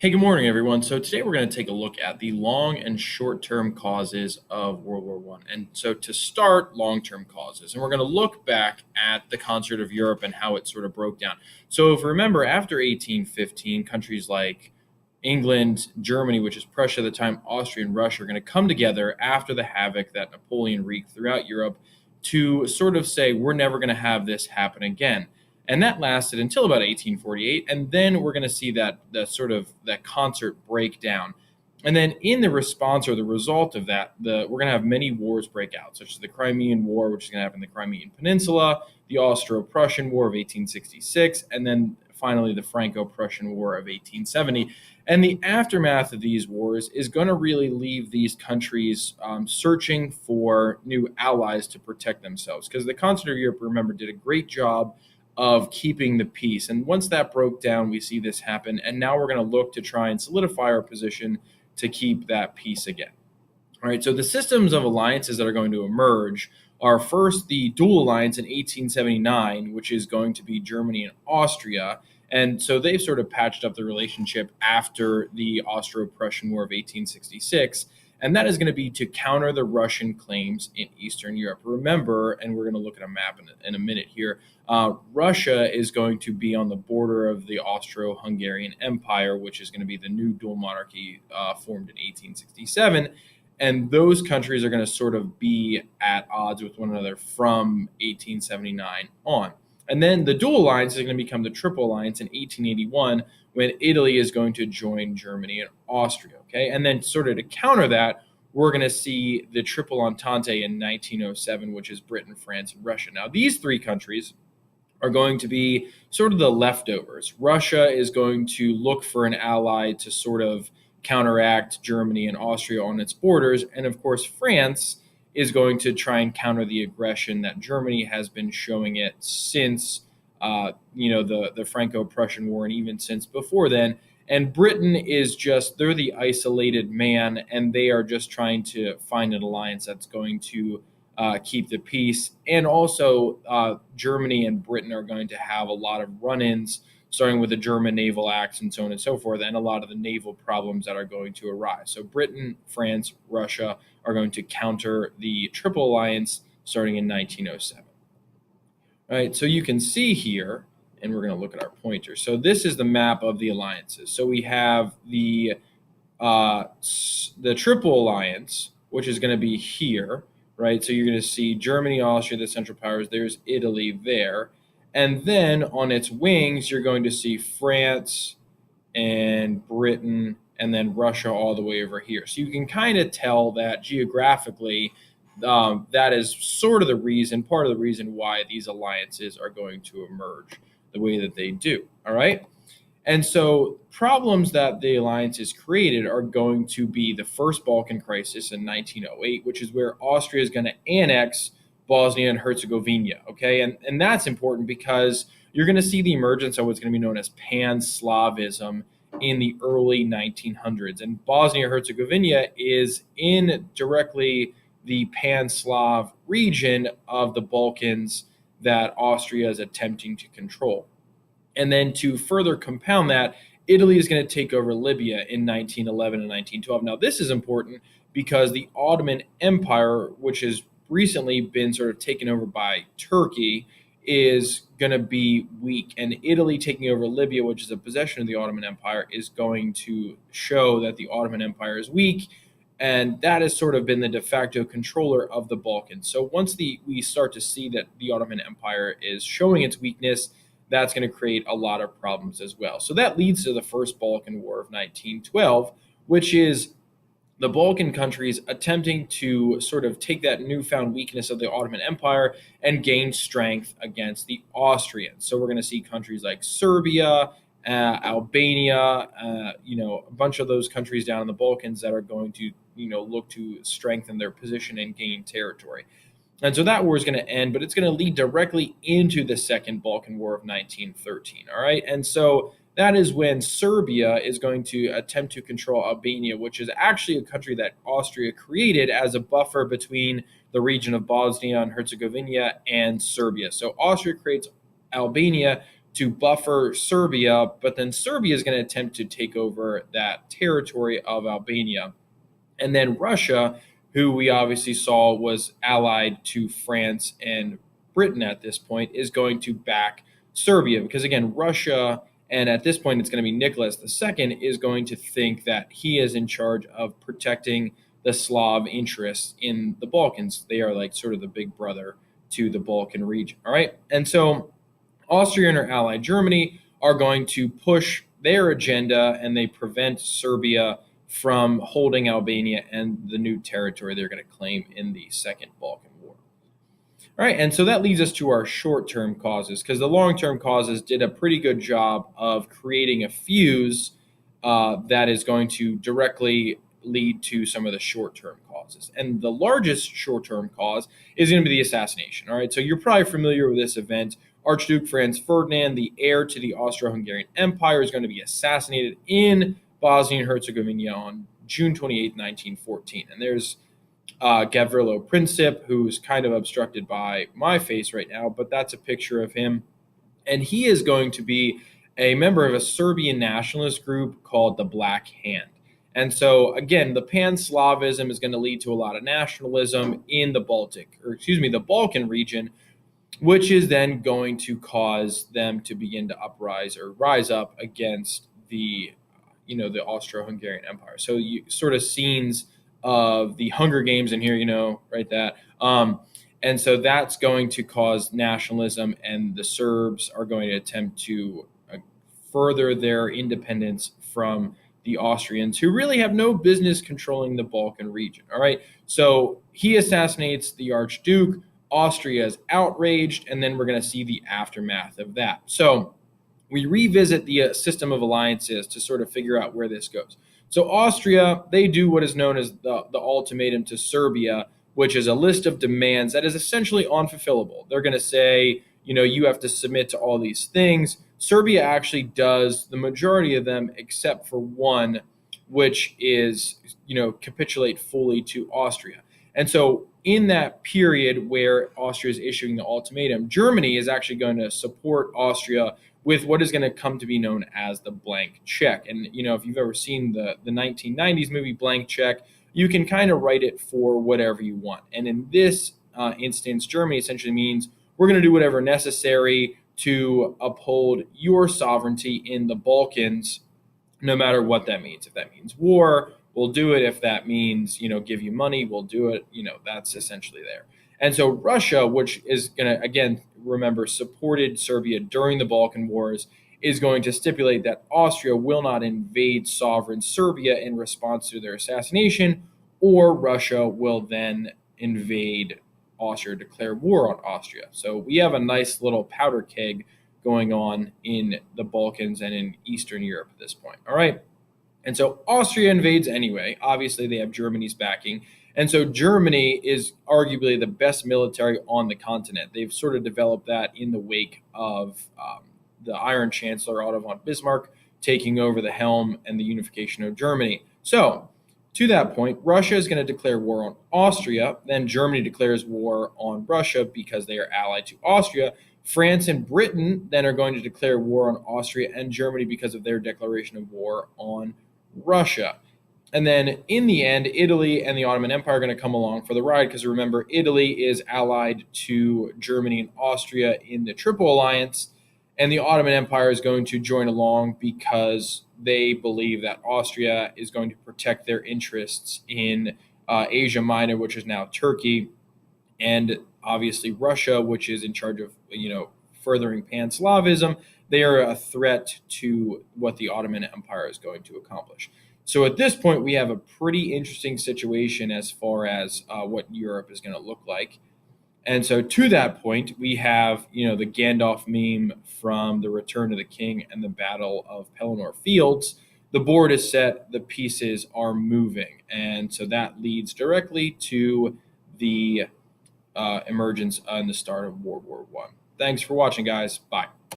Hey, good morning, everyone. So today we're going to take a look at the long and short-term causes of World War One. And so to start, long-term causes, and we're going to look back at the concert of Europe and how it sort of broke down. So if you remember, after 1815, countries like England, Germany, which is Prussia at the time, Austria, and Russia are going to come together after the havoc that Napoleon wreaked throughout Europe to sort of say, we're never going to have this happen again. And that lasted until about 1848, and then we're going to see that concert break down. And then in the response or the result of that, we're going to have many wars break out, such as the Crimean War, which is going to happen in the Crimean Peninsula, the Austro-Prussian War of 1866, and then finally the Franco-Prussian War of 1870. And the aftermath of these wars is going to really leave these countries searching for new allies to protect themselves, because the continent of Europe, remember, did a great job of keeping the peace. And once that broke down, we see this happen. And now we're going to look to try and solidify our position to keep that peace again. All right, so the systems of alliances that are going to emerge are first the dual alliance in 1879, which is going to be Germany and Austria. And so they've sort of patched up the relationship after the Austro-Prussian War of 1866. And that is going to be to counter the Russian claims in Eastern Europe. Remember, and we're going to look at a map in a minute here, Russia is going to be on the border of the Austro-Hungarian Empire, which is going to be the new dual monarchy formed in 1867. And those countries are going to sort of be at odds with one another from 1879 on. And then the dual alliance is going to become the triple alliance in 1881, when Italy is going to join Germany and Austria. Okay, and then sort of to counter that, we're going to see the Triple Entente in 1907, which is Britain, France, and Russia. Now, these three countries are going to be sort of the leftovers. Russia is going to look for an ally to sort of counteract Germany and Austria on its borders. And of course, France is going to try and counter the aggression that Germany has been showing it since, the Franco-Prussian War, and even since before then. And Britain is they're the isolated man, and they are just trying to find an alliance that's going to keep the peace. And also, Germany and Britain are going to have a lot of run-ins, starting with the German naval acts and so on and so forth, and a lot of the naval problems that are going to arise. So Britain, France, Russia are going to counter the Triple Alliance starting in 1907. All right, so you can see here, and we're going to look at our pointer. So this is the map of the alliances. So we have the Triple Alliance, which is going to be here, right? So you're going to see Germany, Austria, the Central Powers. There's Italy there. And then on its wings, you're going to see France and Britain, and then Russia all the way over here. So you can kind of tell that geographically, that is sort of part of the reason why these alliances are going to emerge the way that they do. All right. And so problems that the alliances created are going to be the first Balkan crisis in 1908, which is where Austria is going to annex Bosnia and Herzegovina. Okay. And that's important because you're going to see the emergence of what's going to be known as Pan-Slavism in the early 1900s. And Bosnia and Herzegovina is in directly the Pan-Slav region of the Balkans that Austria is attempting to control. And then to further compound that, Italy is going to take over Libya in 1911 and 1912. Now, this is important because the Ottoman Empire, which has recently been sort of taken over by Turkey, is going to be weak. And Italy taking over Libya, which is a possession of the Ottoman Empire, is going to show that the Ottoman Empire is weak. And that has sort of been the de facto controller of the Balkans. So once we start to see that the Ottoman Empire is showing its weakness, that's going to create a lot of problems as well. So that leads to the First Balkan War of 1912, which is the Balkan countries attempting to sort of take that newfound weakness of the Ottoman Empire and gain strength against the Austrians. So we're going to see countries like Serbia, Albania, a bunch of those countries down in the Balkans that are going to, look to strengthen their position and gain territory. And so that war is going to end, but it's going to lead directly into the Second Balkan War of 1913. All right. And so that is when Serbia is going to attempt to control Albania, which is actually a country that Austria created as a buffer between the region of Bosnia and Herzegovina and Serbia. So Austria creates Albania to buffer Serbia, but then Serbia is going to attempt to take over that territory of Albania. And then Russia, who we obviously saw was allied to France and Britain at this point, is going to back Serbia because, again, Russia, and at this point it's going to be Nicholas II, is going to think that he is in charge of protecting the Slav interests in the Balkans. They are like sort of the big brother to the Balkan region. All right. And so Austria and her ally Germany are going to push their agenda, and they prevent Serbia from holding Albania and the new territory they're going to claim in the Second Balkan War. All right, and so that leads us to our short-term causes, because the long-term causes did a pretty good job of creating a fuse that is going to directly lead to some of the short-term causes. And the largest short-term cause is going to be the assassination. All right, so you're probably familiar with this event. Archduke Franz Ferdinand, the heir to the Austro-Hungarian Empire, is going to be assassinated in Bosnia and Herzegovina on June 28, 1914. And there's Gavrilo Princip, who's kind of obstructed by my face right now, but that's a picture of him. And he is going to be a member of a Serbian nationalist group called the Black Hand. And so, again, the pan-Slavism is going to lead to a lot of nationalism in the the Balkan region, which is then going to cause them to begin to rise up against the Austro-Hungarian Empire. So you sort of scenes of the Hunger Games in here, right? And so that's going to cause nationalism, and the Serbs are going to attempt to further their independence from the Austrians, who really have no business controlling the Balkan region. All right. So he assassinates the Archduke. Austria is outraged, and then we're going to see the aftermath of that. So we revisit the system of alliances to sort of figure out where this goes. So Austria, they do what is known as the ultimatum to Serbia, which is a list of demands that is essentially unfulfillable. They're going to say, you have to submit to all these things. Serbia actually does the majority of them, except for one, which is, capitulate fully to Austria. And so in that period where Austria is issuing the ultimatum, Germany is actually going to support Austria with what is going to come to be known as the blank check. And, if you've ever seen the 1990s movie Blank Check, you can kind of write it for whatever you want. And in this instance, Germany essentially means we're going to do whatever necessary to uphold your sovereignty in the Balkans, no matter what that means. If that means war, we'll do it. If that means, give you money, we'll do it. That's essentially there. And so Russia, which is going to, again, remember, supported Serbia during the Balkan Wars, is going to stipulate that Austria will not invade sovereign Serbia in response to their assassination, or Russia will then invade Austria, declare war on Austria. So we have a nice little powder keg going on in the Balkans and in Eastern Europe at this point. All right. And so Austria invades anyway. Obviously, they have Germany's backing. And so Germany is arguably the best military on the continent. They've sort of developed that in the wake of the Iron Chancellor Otto von Bismarck taking over the helm and the unification of Germany. So to that point, Russia is going to declare war on Austria. Then Germany declares war on Russia because they are allied to Austria. France and Britain then are going to declare war on Austria and Germany because of their declaration of war on Russia. And then in the end, Italy and the Ottoman Empire are going to come along for the ride because remember, Italy is allied to Germany and Austria in the Triple Alliance, and the Ottoman Empire is going to join along because they believe that Austria is going to protect their interests in Asia Minor, which is now Turkey, and obviously Russia, which is in charge of, furthering pan-Slavism. They are a threat to what the Ottoman Empire is going to accomplish. So at this point, we have a pretty interesting situation as far as what Europe is going to look like. And so to that point, we have, the Gandalf meme from The Return of the King and the Battle of Pelennor Fields. The board is set, the pieces are moving. And so that leads directly to the emergence and the start of World War I. Thanks for watching, guys. Bye.